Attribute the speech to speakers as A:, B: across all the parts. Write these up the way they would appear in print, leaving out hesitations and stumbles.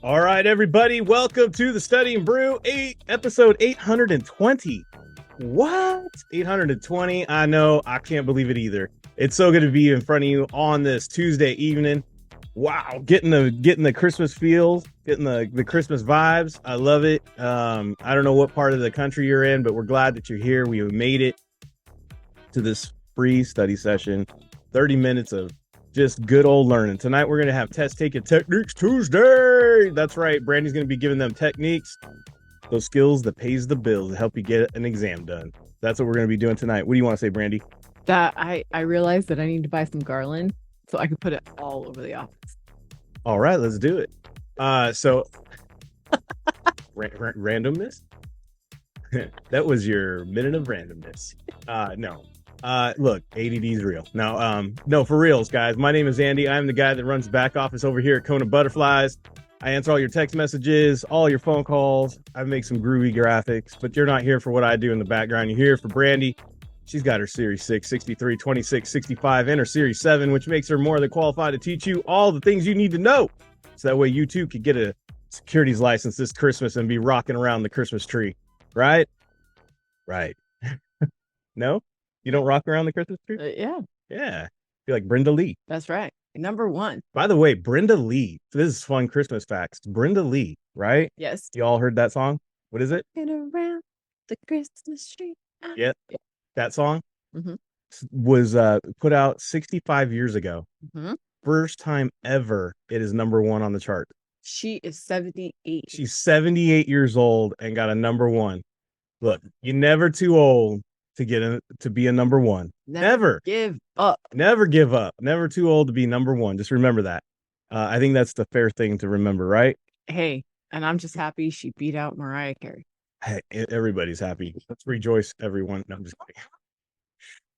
A: All right, everybody, welcome to the Studying Brew, episode 820. What? 820? I know, I can't believe it either. It's so good to be in front of you on this Tuesday evening. Wow, getting the Christmas feels, getting the Christmas vibes. I love it. I don't know what part of the country you're in, but we're glad that you're here. We have made it to this free study session. 30 minutes of just good old learning. Tonight we're gonna have test taking techniques Tuesday. That's right. Brandy's gonna be giving them techniques, those skills that pays the bills to help you get an exam done. That's what we're gonna be doing tonight. What do you want to say, Brandy?
B: That I realized that I need to buy some garland so I can put it all over the office.
A: All right, let's do it. So randomness. That was your minute of randomness. No. Look, ADD is real. No, for reals, guys. My name is Andy. I'm the guy that runs the back office over here at KonaButterflyz. I answer all your text messages, all your phone calls. I make some groovy graphics, but you're not here for what I do in the background. You're here for Brandy. She's got her Series 6, 63, 26, 65, and her Series 7, which makes her more than qualified to teach you all the things you need to know. So that way you too could get a securities license this Christmas and be rocking around the Christmas tree. Right? Right. No? You don't rock around the Christmas tree?
B: Yeah,
A: Yeah. You're like Brenda Lee.
B: that's right. Number one.
A: By the way, Brenda Lee. This is fun Christmas facts. Brenda Lee, right?
B: Yes.
A: You all heard that song? What is it?
B: And around the Christmas tree.
A: Yeah. That song
B: Mm-hmm.
A: was put out 65 years ago.
B: Mm-hmm.
A: First time ever it is number one on the chart.
B: She is 78.
A: She's 78 years old and got a number one. Look, you're never too old to be a number one. Never
B: give up.
A: Never give up. Never too old to be number one. Just remember that. I think that's the fair thing to remember, right?
B: Hey, and I'm just happy she beat out Mariah Carey.
A: Hey, everybody's happy. Let's rejoice, everyone. No, I'm just kidding.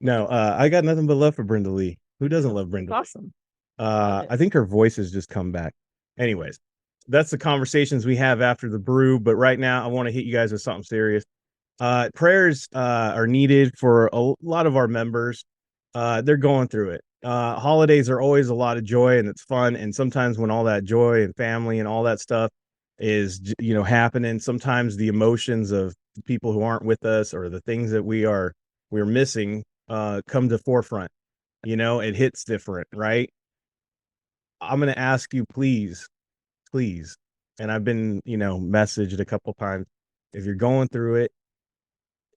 A: No, I got nothing but love for Brenda Lee. Who doesn't love Brenda?
B: Awesome.
A: I think her voice has just come back. Anyways, that's the conversations we have after the brew. But right now, I want to hit you guys with something serious. Prayers are needed for a lot of our members. They're going through it. Holidays are always a lot of joy and it's fun. And sometimes when all that joy and family and all that stuff is, happening, sometimes the emotions of the people who aren't with us or the things that we're missing, come to forefront. It hits different, right? I'm going to ask you, please, please. And I've been, messaged a couple times. If you're going through it,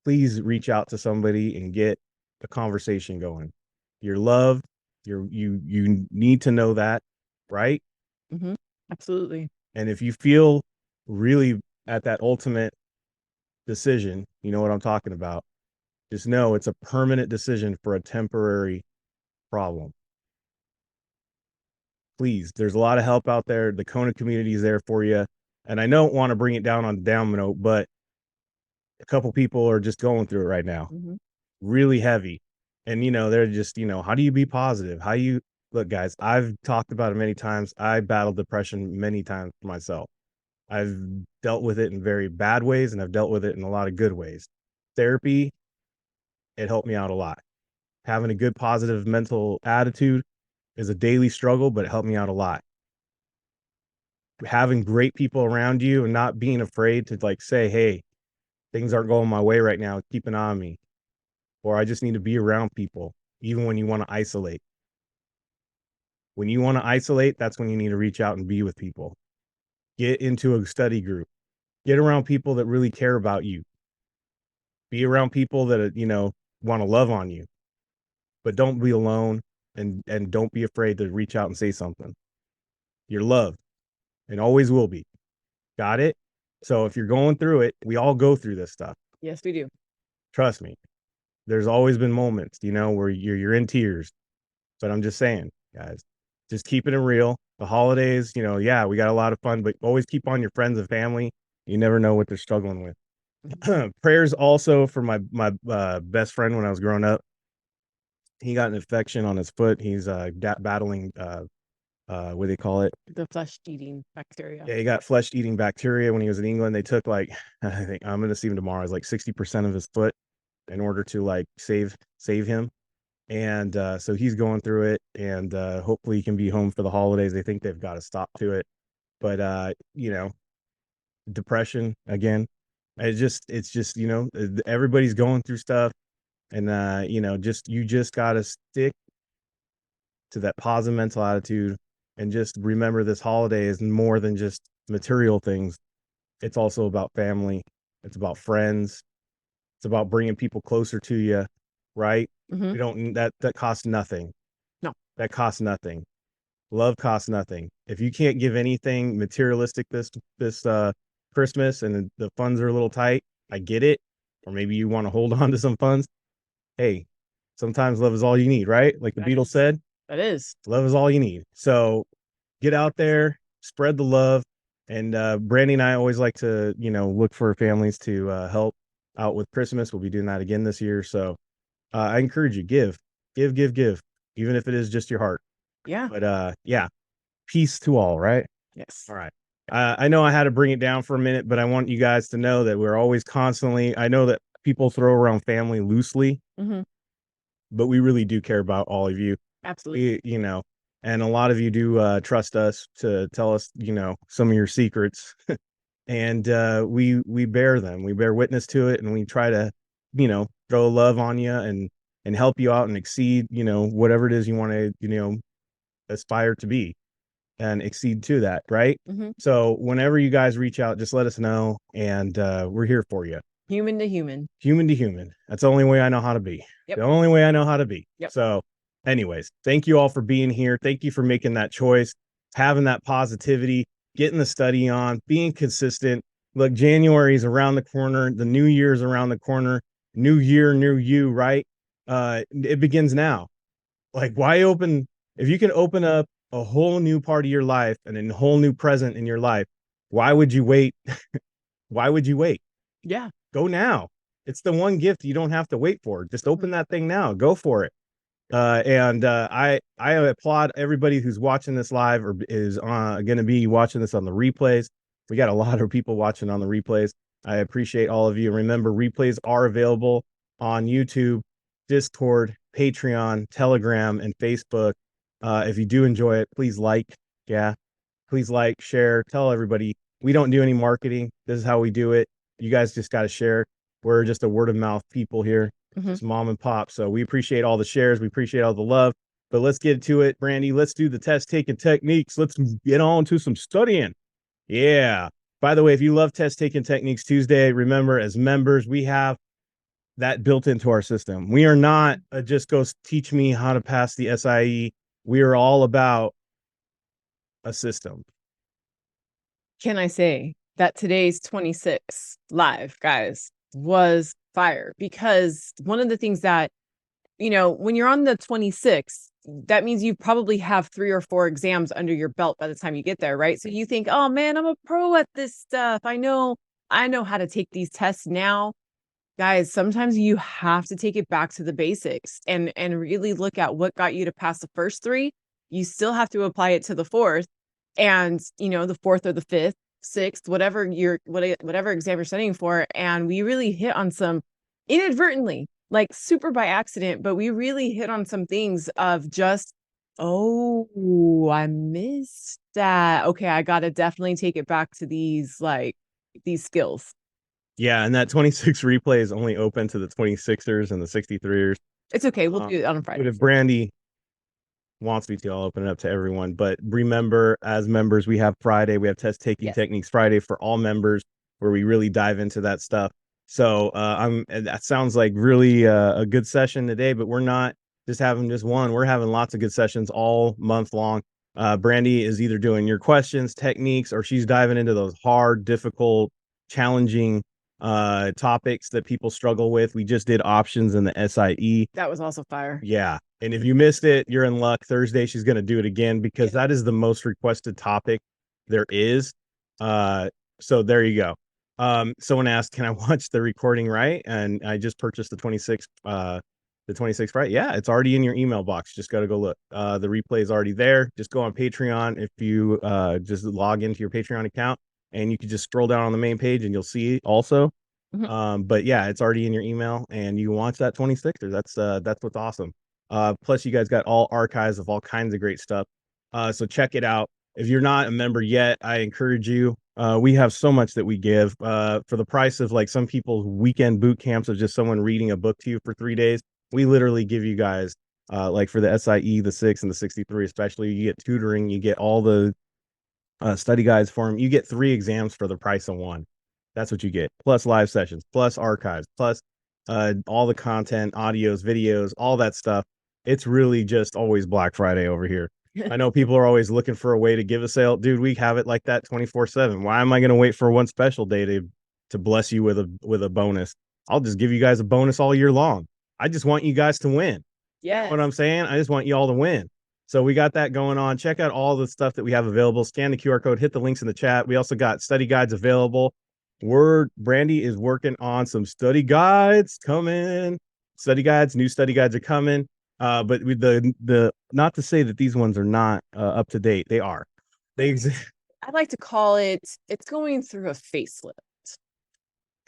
A: please reach out to somebody and get a conversation going. You're loved. You need to know that, right?
B: Mm-hmm. Absolutely.
A: And if you feel really at that ultimate decision, you know what I'm talking about. Just know it's a permanent decision for a temporary problem. Please, there's a lot of help out there. The Kona community is there for you. And I don't want to bring it down on the down note, but a couple people are just going through it right now.
B: Mm-hmm.
A: Really heavy. And, they're just, how do you be positive? Look, guys, I've talked about it many times. I battled depression many times for myself. I've dealt with it in very bad ways and I've dealt with it in a lot of good ways. Therapy, it helped me out a lot. Having a good positive mental attitude is a daily struggle, but it helped me out a lot. Having great people around you and not being afraid to say, hey, things aren't going my way right now. Keep an eye on me. Or I just need to be around people, even when you want to isolate. When you want to isolate, that's when you need to reach out and be with people. Get into a study group. Get around people that really care about you. Be around people that, want to love on you. But don't be alone and don't be afraid to reach out and say something. You're loved and always will be. Got it? So if you're going through it, we all go through this stuff.
B: Yes, we do.
A: Trust me. There's always been moments, where you're in tears. But I'm just saying, guys, just keeping it real. The holidays, yeah, we got a lot of fun, but always keep on your friends and family. You never know what they're struggling with. Prayers also for my best friend when I was growing up. He got an infection on his foot. He's battling what do they call it?
B: The flesh-eating bacteria.
A: Yeah, he got flesh-eating bacteria when he was in England. They took I think I'm going to see him tomorrow. It's 60% of his foot in order to save him. And so he's going through it and hopefully he can be home for the holidays. They think they've got a stop to it. but depression again. It's just everybody's going through stuff, and just you just gotta stick to that positive mental attitude, and just remember this holiday is more than just material things. It's also about family. It's about friends. It's about bringing people closer to you, right?
B: Hmm.
A: We don't that costs nothing.
B: No.
A: That costs nothing. Love costs nothing. If you can't give anything materialistic this Christmas, and the funds are a little tight, I get it. Or maybe you want to hold on to some funds. Hey, sometimes love is all you need, right? Like the
B: That
A: Beatles
B: is.
A: said,
B: That is.
A: love is all you need. So get out there, spread the love. And Brandy and I always like to, look for families to help out with Christmas. We'll be doing that again this year. So I encourage you, give, even if it is just your heart.
B: Yeah.
A: But yeah, peace to all, right?
B: Yes.
A: All right. I know I had to bring it down for a minute, but I want you guys to know that we're always constantly, I know that people throw around family loosely,
B: Hmm.
A: but we really do care about all of you.
B: Absolutely.
A: And a lot of you do trust us to tell us, some of your secrets. And we bear them. We bear witness to it, and we try to, throw love on you, and help you out and exceed, whatever it is you want to, aspire to be, and exceed to that, right?
B: Hmm.
A: So whenever you guys reach out, just let us know, and we're here for you.
B: Human to human.
A: Human to human. That's the only way I know how to be.
B: Yep.
A: The only way I know how to be.
B: Yep.
A: So, anyways, thank you all for being here. Thank you for making that choice, having that positivity, getting the study on, being consistent. Look, January is around the corner. The new year is around the corner. New year, new you, right? It begins now. Like, why open? If you can open up a whole new part of your life and a whole new present in your life, why would you wait? Why would you wait?
B: Yeah.
A: Go now. It's the one gift you don't have to wait for. Just open that thing now. Go for it. And I applaud everybody who's watching this live, or is going to be watching this on the replays. We got a lot of people watching on the replays. I appreciate all of you. Remember, replays are available on YouTube, Discord, Patreon, Telegram, and Facebook. If you do enjoy it, please yeah, please share, tell everybody. We don't do any marketing. This is how we do it. You guys just got to share. We're just a word of mouth people here,
B: Hmm.
A: just mom and pop. So we appreciate all the shares. We appreciate all the love. But let's get to it, Brandy. Let's do the test taking techniques. Let's get on to some studying. Yeah. By the way, if you love test taking techniques Tuesday, remember, as members, we have that built into our system. We are not just go teach me how to pass the SIE. We are all about a system.
B: Can I say that today's 26 live, guys, was fire? Because one of the things that, when you're on the 26th, that means you probably have 3 or 4 exams under your belt by the time you get there, right? So you think, oh man, I'm a pro at this stuff. I know how to take these tests now. Guys, sometimes you have to take it back to the basics and really look at what got you to pass the first 3. You still have to apply it to the 4th, and the 4th or the 5th, 6th, whatever exam you're studying for. And we really hit on some inadvertently, like super by accident, but we really hit on some things of just, oh, I missed that. Okay, I gotta definitely take it back to these skills.
A: Yeah, and that 26 replay is only open to the 26ers and the 63ers.
B: It's okay. We'll do it on a Friday.
A: But if Brandy wants me to, I'll open it up to everyone. But remember, as members, we have Friday. We have test taking techniques Friday for all members, where we really dive into that stuff. So that sounds like really a good session today, but we're not just having just one. We're having lots of good sessions all month long. Brandy is either doing your questions, techniques, or she's diving into those hard, difficult, challenging topics that people struggle with. We just did options in the SIE.
B: That was also fire.
A: Yeah. And if you missed it, you're in luck. Thursday, she's going to do it again, because that is the most requested topic there is. So there you go. Someone asked, can I watch the recording, right? And I just purchased the 26th, right? Yeah, it's already in your email box. Just got to go look. The replay is already there. Just go on Patreon. If you just log into your Patreon account, and you can just scroll down on the main page and you'll see it also. But yeah, it's already in your email, and you can watch that 26er. That's what's awesome. Plus you guys got all archives of all kinds of great stuff. So check it out. If you're not a member yet, I encourage you. We have so much that we give for the price of like some people's weekend boot camps of just someone reading a book to you for 3 days. We literally give you guys like for the SIE, the 6 and the 63, especially, you get tutoring, you get all the study guides for them. You get 3 exams for the price of 1. That's what you get, plus live sessions, plus archives, plus all the content, audios, videos, all that stuff. It's really just always Black Friday over here. I know people are always looking for a way to give a sale. Dude, we have it like that 24/7. Why am I going to wait for one special day to bless you with a bonus? I'll just give you guys a bonus all year long. I just want you guys to win.
B: Yeah.
A: You know what I'm saying? I just want you all to win. So we got that going on. Check out all the stuff that we have available. Scan the QR code, hit the links in the chat. We also got study guides available. Brandy is working on some study guides coming. New study guides are coming. But with the not to say that these ones are not up to date. They are.
B: I'd like to call it's going through a facelift.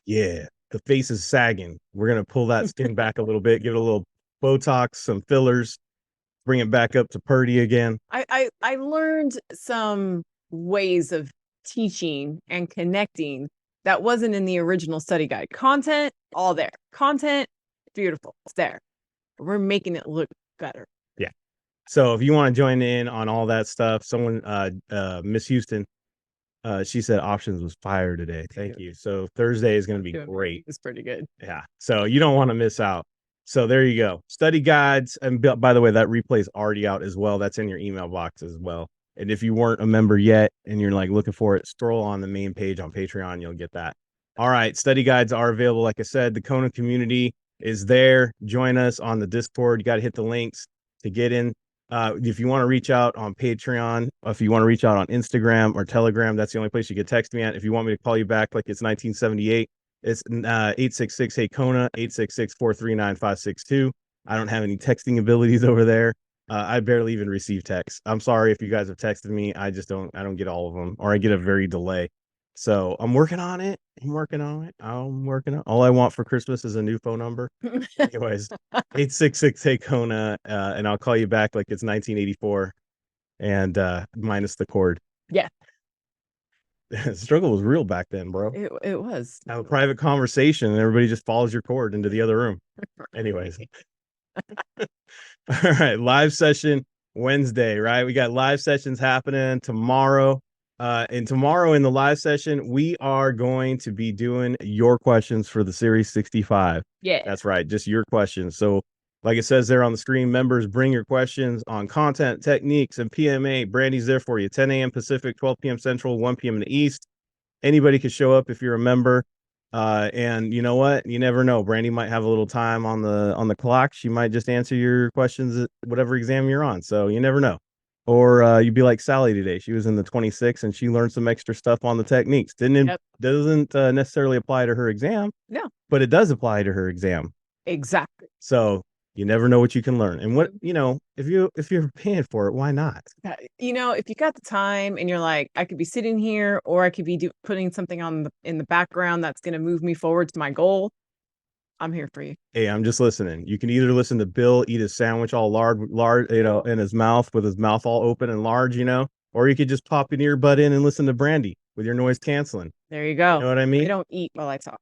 A: Yeah, the face is sagging. We're gonna pull that skin back a little bit, give it a little Botox, some fillers, bring it back up to Purdy again.
B: I learned some ways of teaching and connecting that wasn't in the original study guide. Content, all there. Content, beautiful. It's there. We're making it look better.
A: Yeah. So if you want to join in on all that stuff, someone Miss Houston, she said options was fire today. Thank you. So Thursday is going to be great.
B: It's pretty good.
A: Yeah. So you don't want to miss out. So there you go. Study guides. And by the way, that replay is already out as well. That's in your email box as well. And if you weren't a member yet and you're like looking for it, scroll on the main page on Patreon. You'll get that. All right. Study guides are available. Like I said, the Kona community is there. Join us on the Discord. You got to hit the links to get in. If you want to reach out on Patreon, if you want to reach out on Instagram or Telegram, that's the only place you can text me at. If you want me to call you back like it's 1978, it's 866 hey Kona, 866-439-562. I don't have any texting abilities over there. I barely even receive texts. I'm sorry if you guys have texted me. I don't get all of them, or I get a very delay. So I'm working on it. All I want for Christmas is a new phone number. Anyways, 866 hey Kona, and I'll call you back like it's 1984 and minus the cord.
B: Yeah.
A: The struggle was real back then, bro.
B: It was.
A: Have a private conversation and everybody just follows your cord into the other room. Anyways. All right, live session Wednesday, right? We got live sessions happening tomorrow. And tomorrow in the live session, we are going to be doing your questions for the Series 65.
B: Yeah.
A: That's right, just your questions. So like it says there on the screen, members, bring your questions on content, techniques, and PMA. Brandy's there for you. 10 a.m. Pacific, 12 p.m. Central, 1 p.m. in the East. Anybody can show up if you're a member. And you know what? You never know. Brandy might have a little time on the clock. She might just answer your questions at whatever exam you're on. So you never know. Or you'd be like Sally today. She was in the 26 and she learned some extra stuff on the techniques. Doesn't necessarily apply to her exam.
B: No.
A: But it does apply to her exam.
B: Exactly.
A: So you never know what you can learn. And what, if you're paying for it, why not?
B: If you got the time and you're like, I could be sitting here or I could be putting something in the background that's going to move me forward to my goal, I'm here for you.
A: Hey, I'm just listening. You can either listen to Bill eat his sandwich all large, in his mouth with his mouth all open and large, or you could just pop an earbud in and listen to Brandy with your noise canceling.
B: There you go.
A: You know what I mean?
B: I don't eat while I talk.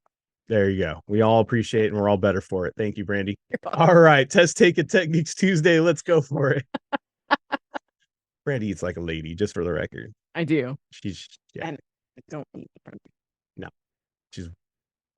A: There you go. We all appreciate it and we're all better for it. Thank you, Brandy. All right. Test Take It Techniques Tuesday. Let's go for it. Brandy eats like a lady, just for the record.
B: I do.
A: And
B: I don't eat.
A: No.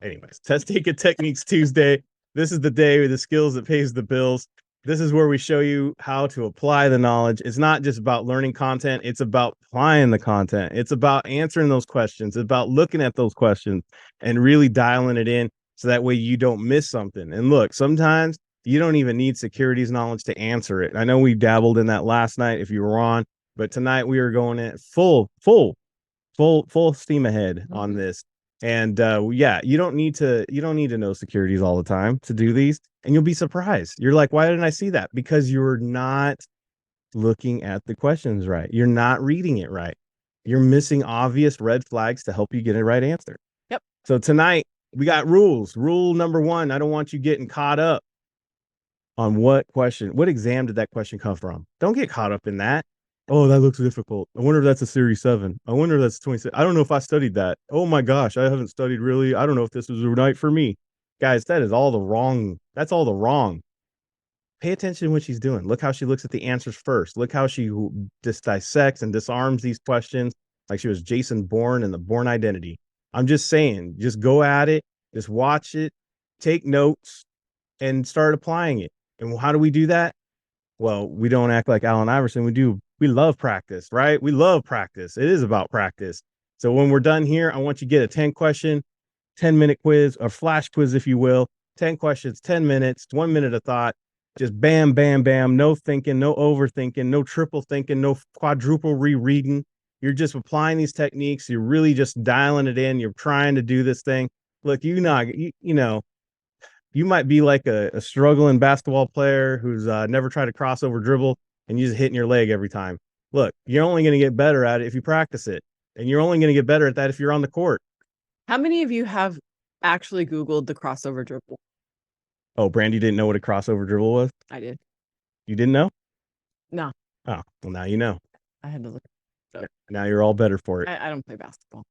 A: Anyways, Test Take It Techniques Tuesday. This is the day with the skills that pays the bills. This is where we show you how to apply the knowledge. It's not just about learning content. It's about applying the content. It's about answering those questions. It's about looking at those questions and really dialing it in so that way you don't miss something. And look, sometimes you don't even need securities knowledge to answer it. I know we dabbled in that last night if you were on, but tonight we are going in full steam ahead on this. And you don't need to know securities all the time to do these, and you'll be surprised. You're like, why didn't I see that? Because you're not looking at the questions right. You're not reading it right. You're missing obvious red flags to help you get a right answer.
B: Yep.
A: So tonight we got rules. Rule number 1, I don't want you getting caught up on what exam did that question come from. Don't get caught up in that. Oh, that looks difficult. I wonder if that's a series 7. I wonder if that's 26. I don't know if I studied that. Oh my gosh, I haven't studied really. I don't know if this is a night for me. Guys, that is all the wrong. That's all the wrong. Pay attention to what she's doing. Look how she looks at the answers first. Look how she just dissects and disarms these questions like she was Jason Bourne in the Bourne Identity. I'm just saying, just go at it, just watch it, take notes, and start applying it. And how do we do that? Well, we don't act like Allen Iverson. We love practice, right? We love practice. It is about practice. So when we're done here, I want you to get a 10-question, 10-minute quiz or flash quiz, if you will. 10 questions, 10 minutes, 1 minute of thought. Just bam, bam, bam. No thinking, no overthinking, no triple thinking, no quadruple rereading. You're just applying these techniques. You're really just dialing it in. You're trying to do this thing. Look, you know, you might be like a struggling basketball player who's never tried to crossover dribble and you're just hitting your leg every time. Look, you're only going to get better at it if you practice it. And you're only going to get better at that if you're on the court.
B: How many of you have actually Googled the crossover dribble?
A: Oh, Brandy didn't know what a crossover dribble was?
B: I did.
A: You didn't know?
B: No.
A: Oh, well, now you know.
B: I had to look. So.
A: Now you're all better for it.
B: I don't play basketball.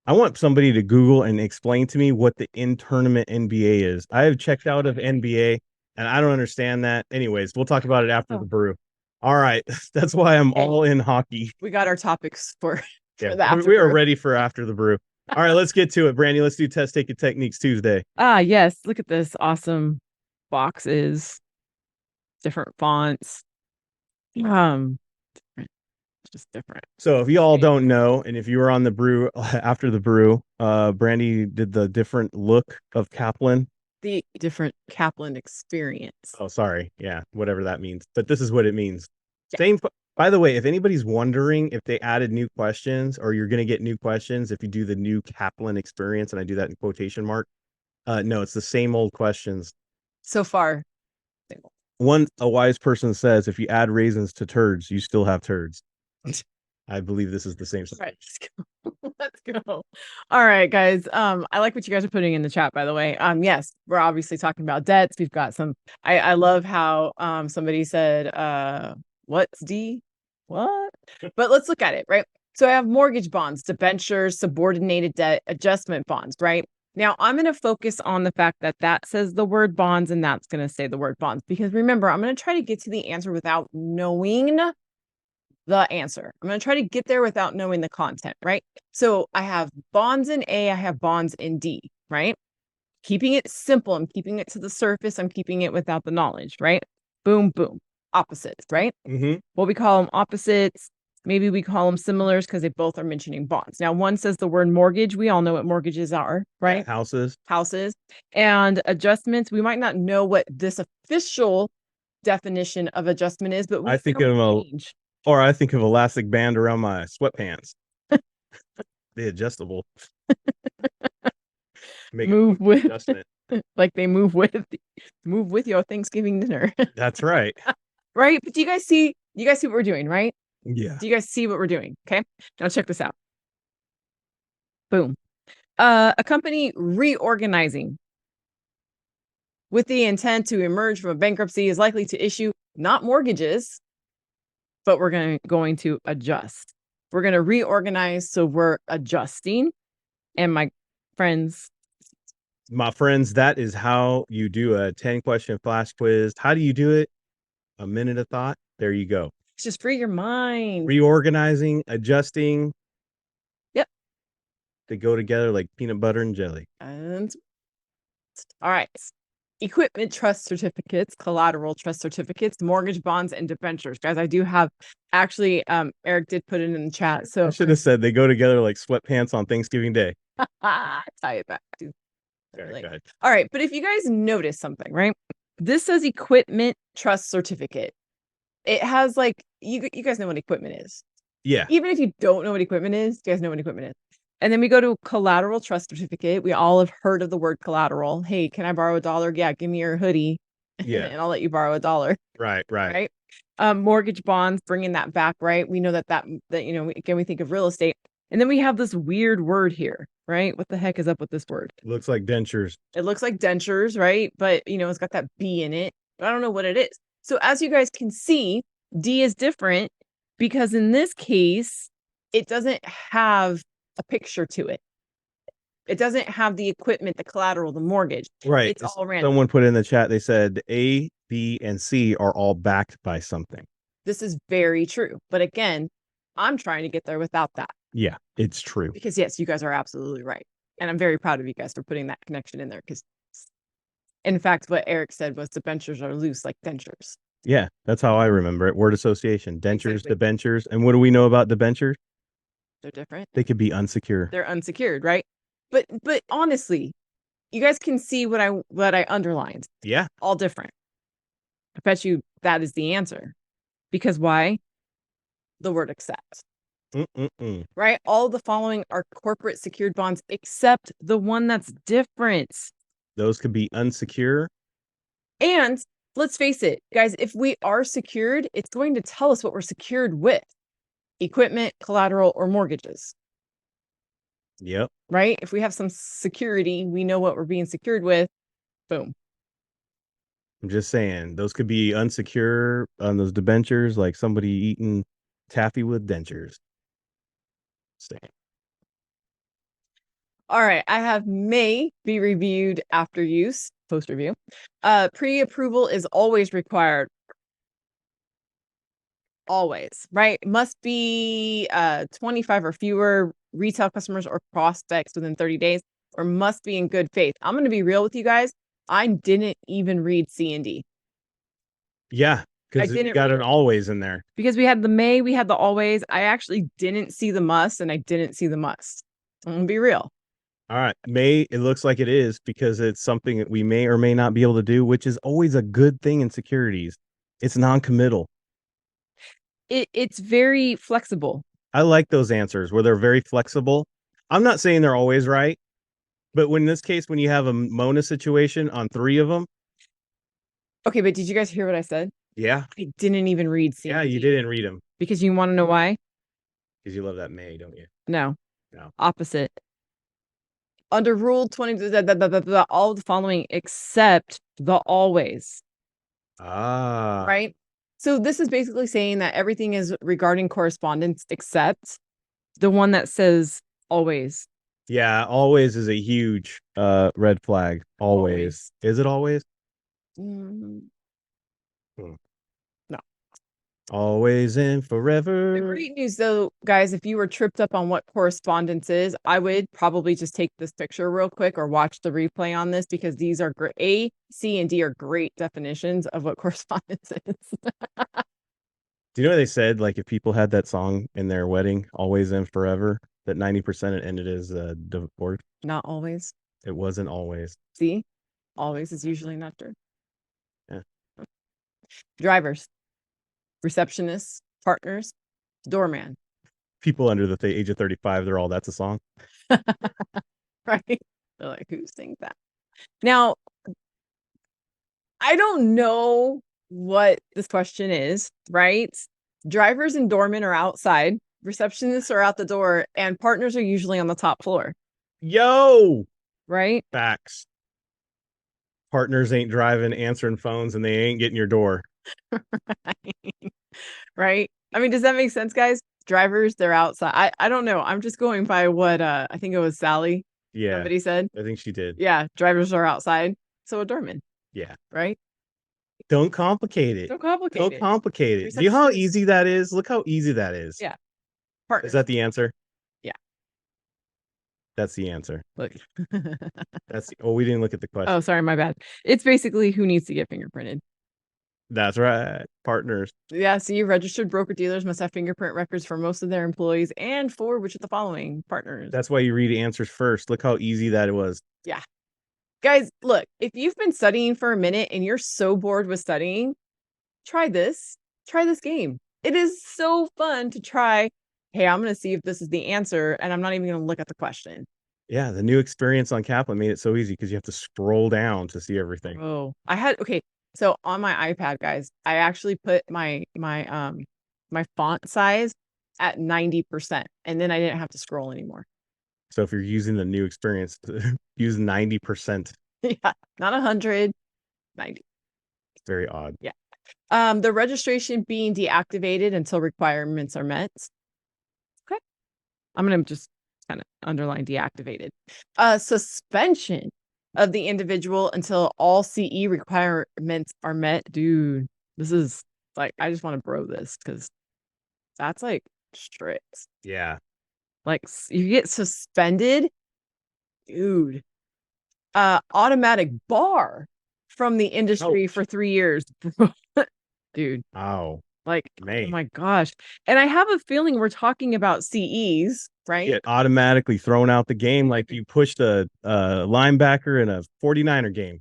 A: I want somebody to Google and explain to me what the in-tournament NBA is. I have checked out of NBA and I don't understand that. Anyways, we'll talk about it after the brew. All right. That's why I'm all in hockey.
B: We got our topics for
A: we are ready for after the brew. All right, let's get to it, Brandy. Let's do Test Taking Techniques Tuesday.
B: Yes. Look at this awesome boxes, different fonts. Different. Just different.
A: So if you all don't know, and if you were on the brew after the brew, Brandy did the different look of Kaplan.
B: The different Kaplan experience.
A: Oh, sorry. Yeah, whatever that means. But this is what it means. Yeah. Same. By the way, if anybody's wondering if they added new questions or you're going to get new questions if you do the new Kaplan experience, and I do that in quotation mark, no, it's the same old questions.
B: So far.
A: A wise person says, if you add raisins to turds, you still have turds. I believe this is the same.
B: All right, let's go. All right, guys. I like what you guys are putting in the chat, by the way. Yes, we're obviously talking about debts. We've got some. I love how somebody said, "What's D? What?" But let's look at it, right? So I have mortgage bonds, debentures, subordinated debt, adjustment bonds, right? Now I'm going to focus on the fact that that says the word bonds and that's going to say the word bonds, because remember, I'm going to try to get to the answer without knowing the answer. I'm going to try to get there without knowing the content, right? So I have bonds in A, I have bonds in D, right? Keeping it simple. I'm keeping it to the surface. I'm keeping it without the knowledge, right? Boom, boom. Opposites, right?
A: Mm-hmm.
B: What we call them opposites. Maybe we call them similars because they both are mentioning bonds. Now, one says the word mortgage. We all know what mortgages are, right?
A: Houses.
B: And adjustments. We might not know what this official definition of adjustment is, but
A: I think of elastic band around my sweatpants. The adjustable.
B: Move with adjustment. Like they move with your Thanksgiving dinner.
A: That's right.
B: Right? But do you guys see what we're doing, right?
A: Yeah.
B: Do you guys see what we're doing? Okay. Now check this out. Boom. A company reorganizing with the intent to emerge from a bankruptcy is likely to issue not mortgages, but we're going to adjust. We're going to reorganize. So we're adjusting. And my friends,
A: that is how you do a 10-question flash quiz. How do you do it? A minute of thought. There you go.
B: Just free your mind.
A: Reorganizing, adjusting.
B: Yep.
A: They go together like peanut butter and jelly.
B: And all right. Equipment trust certificates, collateral trust certificates, mortgage bonds, and debentures. Guys, I do have actually Eric did put it in the chat. So
A: I should have said they go together like sweatpants on Thanksgiving Day.
B: Tie it back.
A: Very good.
B: All right. But if you guys notice something, right? This says equipment trust certificate. It has like you guys know what equipment is.
A: Yeah.
B: Even if you don't know what equipment is, you guys know what equipment is. And then we go to collateral trust certificate. We all have heard of the word collateral. Hey, can I borrow $1? Yeah, give me your hoodie. Yeah. And I'll let you borrow $1. Right. Mortgage bonds, bringing that back, right? We know that again, we think of real estate. And then we have this weird word here, right? What the heck is up with this word?
A: It looks like dentures.
B: It looks like dentures, right? But, it's got that B in it. But I don't know what it is. So as you guys can see, D is different Because in this case, it doesn't have a picture to it. It doesn't have the equipment, the collateral, the mortgage.
A: Right.
B: It's all random.
A: Someone put in the chat, they said A, B, and C are all backed by something.
B: This is very true. But again, I'm trying to get there without that.
A: Yeah, it's true.
B: Because yes, you guys are absolutely right. And I'm very proud of you guys for putting that connection in there. Because in fact, what Eric said was debentures are loose like dentures.
A: Yeah, that's how I remember it. Word association, dentures,
B: Exactly.
A: debentures. And what do we know about debentures?
B: They're different.
A: They could be unsecure.
B: They're unsecured, right? But honestly, you guys can see what I underlined.
A: Yeah.
B: All different. I bet you that is the answer. Because why? The word accept. Right? All the following are corporate secured bonds, except the one that's different.
A: Those could be unsecure.
B: And let's face it, guys, if we are secured, it's going to tell us what we're secured with: equipment, collateral, or mortgages.
A: Yep.
B: Right? If we have some security, we know what we're being secured with. Boom.
A: I'm just saying, those could be unsecure on those debentures, like somebody eating taffy with dentures. Stay.
B: All right. I have may be reviewed after use, post review. Pre-approval is always required. Always, right? Must be 25 or fewer retail customers or prospects within 30 days, or must be in good faith. I'm going to be real with you guys. I didn't even read C and D.
A: Yeah, because you got an always in there. Because
B: we had the may, we had the always. I actually didn't see the must, and I didn't see the must. I'm going to be real.
A: All right. May, it looks like it is, because it's something that we may or may not be able to do, which is always a good thing in securities. It's non-committal.
B: It's very flexible.
A: I like those answers where they're very flexible. I'm not saying they're always right, but in this case, when you have a Mona situation on 3 of them.
B: Okay, but did you guys hear what I said?
A: Yeah.
B: I didn't even read C.
A: Yeah, you didn't read them.
B: Because you want to know why?
A: Because you love that May, don't you?
B: No. Opposite. Under Rule 20, all the following except the always. Right? So this is basically saying that everything is regarding correspondence except the one that says always.
A: Yeah, always is a huge red flag. Always. Is it always?
B: No.
A: Always and forever.
B: The great news, though, guys, if you were tripped up on what correspondence is, I would probably just take this picture real quick or watch the replay on this, because these are great. A, C, and D are great definitions of what correspondence is.
A: Do you know what they said? Like, if people had that song in their wedding, Always and Forever, that 90% it ended as divorce.
B: Not always.
A: It wasn't always.
B: See? Always is usually not true.
A: Yeah.
B: Drivers, receptionists, partners, doorman.
A: People under the age of 35, they're all, that's a song.
B: Right? They're like, who sings that? Now, I don't know what this question is, right? Drivers and doormen are outside, receptionists are out the door, and partners are usually on the top floor.
A: Yo!
B: Right?
A: Facts. Partners ain't driving, answering phones, and they ain't getting your door.
B: Right? I mean, does that make sense, guys? Drivers, they're outside. I don't know. I'm just going by what I think it was Sally.
A: Yeah.
B: Somebody said.
A: I think she did.
B: Yeah, drivers are outside. So a doorman.
A: Yeah.
B: Right?
A: Don't complicate it.
B: Don't complicate it.
A: Don't complicate it. Do you know how easy that is? Look how easy that is.
B: Yeah.
A: Partners. Is that the answer?
B: Yeah.
A: That's the answer.
B: Look.
A: We didn't look at the question.
B: Oh, sorry, my bad. It's basically who needs to get fingerprinted.
A: That's right. Partners.
B: Yeah, see, registered broker-dealers must have fingerprint records for most of their employees and for which of the following partners.
A: That's why you read answers first. Look how easy that was.
B: Yeah. Guys, look, if you've been studying for a minute and you're so bored with studying, try this. Try this game. It is so fun to try. Hey, I'm going to see if this is the answer, and I'm not even going to look at the question.
A: Yeah, the new experience on Kaplan made it so easy because you have to scroll down to see everything.
B: Oh, okay. So on my iPad, guys, I actually put my font size at 90%, and then I didn't have to scroll anymore.
A: So if you're using the new experience, use 90%.
B: Yeah, not 100, 90.
A: It's very odd.
B: Yeah. The registration being deactivated until requirements are met. Okay. I'm going to just kind of underline deactivated. Suspension of the individual until all CE requirements are met. Dude, this is like, I just want to bro this because that's like strict.
A: Yeah.
B: Like you get suspended, dude. Automatic bar from the industry for 3 years. Dude.
A: Oh,
B: Like,
A: man.
B: oh my gosh. And I have a feeling we're talking about CEs, right?
A: Get automatically thrown out the game like you pushed a linebacker in a 49er game.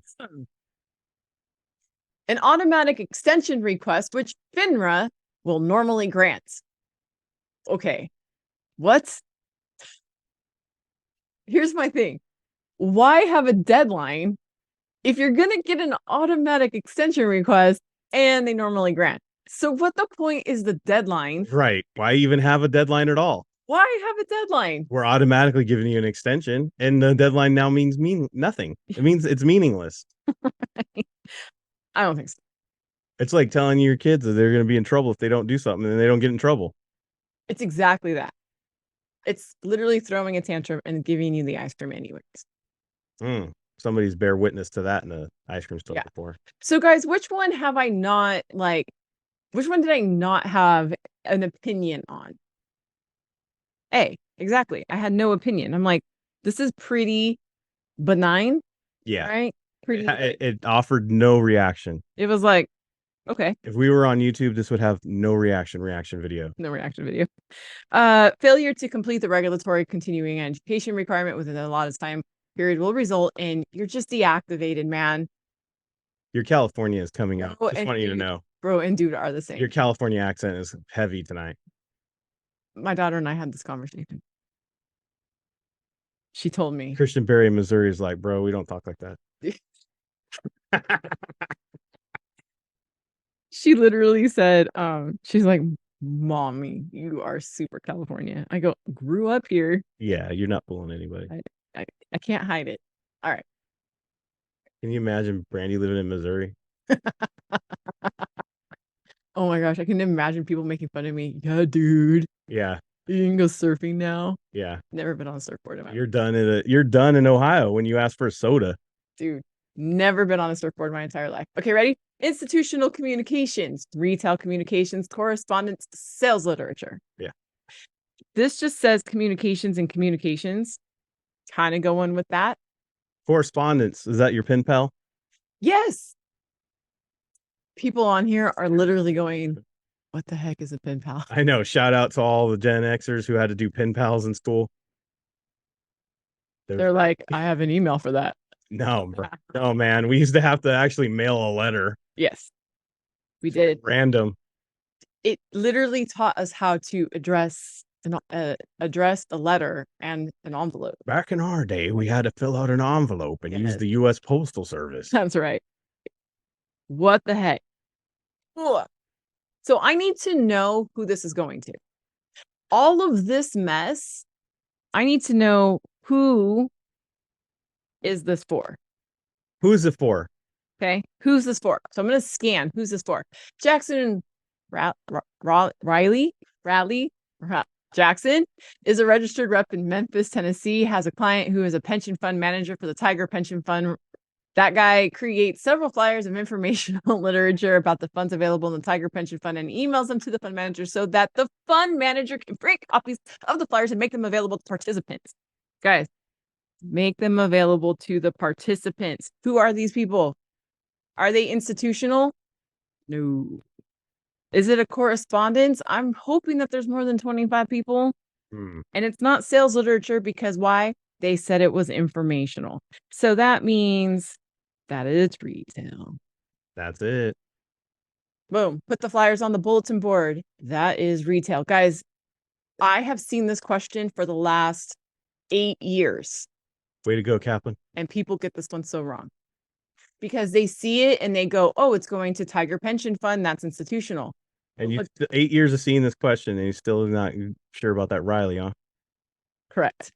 B: An automatic extension request, which FINRA will normally grant. Okay. What? Here's my thing. Why have a deadline if you're going to get an automatic extension request and they normally grant? So what the point is the deadline?
A: Right. Why even have a deadline at all?
B: Why have a deadline?
A: We're automatically giving you an extension, and the deadline now means nothing. It means it's meaningless.
B: I don't think so.
A: It's like telling your kids that they're going to be in trouble if they don't do something and they don't get in trouble.
B: It's exactly that. It's literally throwing a tantrum and giving you the ice cream anyways.
A: Somebody's bear witness to that in the ice cream store before.
B: So guys, which one have I not which one did I not have an opinion on? Exactly. I had no opinion. I'm like, this is pretty benign.
A: Yeah.
B: Right? Pretty.
A: It offered no reaction.
B: It was like, okay.
A: If we were on YouTube, this would have no reaction video.
B: No reaction video. Failure to complete the regulatory continuing education requirement within the allotted time period will result in you're just deactivated, man.
A: Your California is coming out. Just want you to know.
B: Bro and dude are the same.
A: Your California accent is heavy tonight.
B: My daughter and I had this conversation. She told me.
A: Christian Berry in Missouri is like, bro, we don't talk like that.
B: She literally said, she's like, mommy, you are super California. I go, grew up here.
A: Yeah, you're not fooling anybody.
B: I can't hide it. All right.
A: Can you imagine Brandy living in Missouri?
B: Oh my gosh, I can imagine people making fun of me. Yeah, dude.
A: Yeah.
B: You can go surfing now.
A: Yeah.
B: Never been on a surfboard in my
A: life. You're done in Ohio when you ask for a soda.
B: Dude, never been on a surfboard my entire life. Okay, ready? Institutional communications, retail communications, correspondence, sales literature.
A: Yeah.
B: This just says communications and communications. Kind of going with that.
A: Correspondence. Is that your pen pal?
B: Yes. People on here are literally going, what the heck is a pen pal?
A: I know. Shout out to all the Gen Xers who had to do pen pals in school.
B: They're like, I have an email for that.
A: No, bro. No, man. We used to have to actually mail a letter.
B: Yes, we did.
A: Random.
B: It literally taught us how to address a letter and an envelope.
A: Back in our day, we had to fill out an envelope and use the U.S. Postal Service.
B: That's right. What the heck? Ugh. So I need to know who this is going to. All of this mess, I need to know who is this for.
A: Who's it for?
B: Okay. Who's this for? So I'm going to scan. Who's this for? Jackson Riley Jackson is a registered rep in Memphis, Tennessee, has a client who is a pension fund manager for the Tiger Pension Fund. That guy creates several flyers of informational literature about the funds available in the Tiger Pension Fund and emails them to the fund manager so that the fund manager can print copies of the flyers and make them available to participants. Guys, make them available to the participants. Who are these people? Are they institutional? No. Is it a correspondence? I'm hoping that there's more than 25 people. And it's not sales literature because why? They said it was informational. So that means that it's retail.
A: That's it.
B: Boom. Put the flyers on the bulletin board. That is retail. Guys, I have seen this question for the last 8 years.
A: Way to go, Kaplan.
B: And people get this one so wrong. Because they see it and they go, oh, it's going to Tiger Pension Fund. That's institutional.
A: And you 8 years of seeing this question and you're still not sure about that Riley, huh?
B: Correct.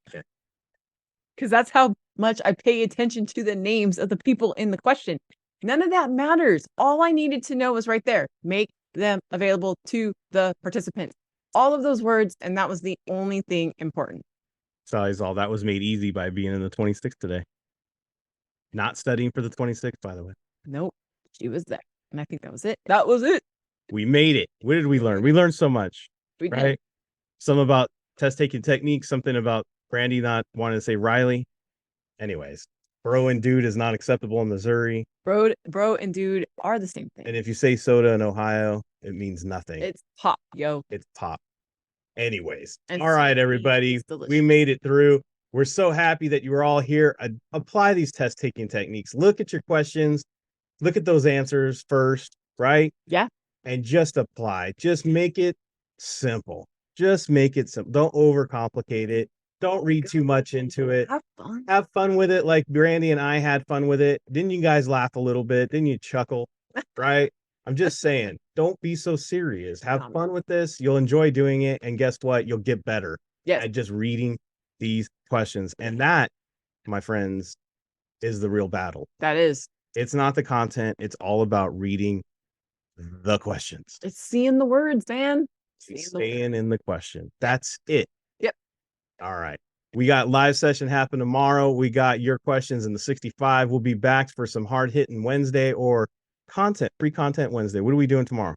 B: Because that's how much I pay attention to the names of the people in the question. None of that matters. All I needed to know was right there. Make them available to the participants. All of those words, and that was the only thing important.
A: Sally's all that was made easy by being in the 26th today. Not studying for the 26th, by the way.
B: Nope. She was there. And I think that was it. That was it.
A: We made it. What did we learn? We learned so much.
B: We
A: right?
B: did.
A: Some about test taking techniques, something about Brandy not wanting to say Riley. Anyways, bro and dude is not acceptable in Missouri.
B: Bro and dude are the same thing.
A: And if you say soda in Ohio, it means nothing.
B: It's pop, yo.
A: It's pop. Anyways,
B: And
A: all right, everybody. We made it through. We're so happy that you were all here. Apply these test taking techniques. Look at your questions. Look at those answers first, right?
B: Yeah.
A: And just apply. Just make it simple. Just make it simple. Don't overcomplicate it. Don't read too much into it.
B: Have fun.
A: Have fun with it like Brandy and I had fun with it. Didn't you guys laugh a little bit? Didn't you chuckle? Right? I'm just saying, don't be so serious. Have fun with this. You'll enjoy doing it. And guess what? You'll get better at just reading these questions. And that, my friends, is the real battle.
B: That is.
A: It's not the content. It's all about reading the questions.
B: It's seeing the words, man.
A: Staying in the question. That's it.
B: Yep.
A: All right. We got live session happen tomorrow. We got your questions in the 65. We'll be back for some hard hitting Wednesday or free content Wednesday. What are we doing tomorrow?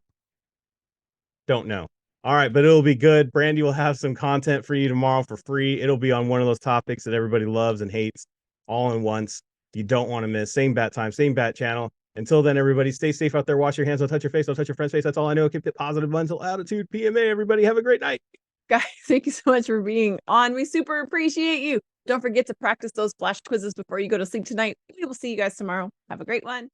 A: Don't know. All right, but it'll be good. Brandy will have some content for you tomorrow for free. It'll be on one of those topics that everybody loves and hates all in once. You don't want to miss. Same bat time, same bat channel. Until then, everybody, stay safe out there. Wash your hands. Don't touch your face. Don't touch your friend's face. That's all I know. Keep the positive mental attitude. PMA, everybody. Have a great night.
B: Guys, thank you so much for being on. We super appreciate you. Don't forget to practice those flash quizzes before you go to sleep tonight. We will see you guys tomorrow. Have a great one.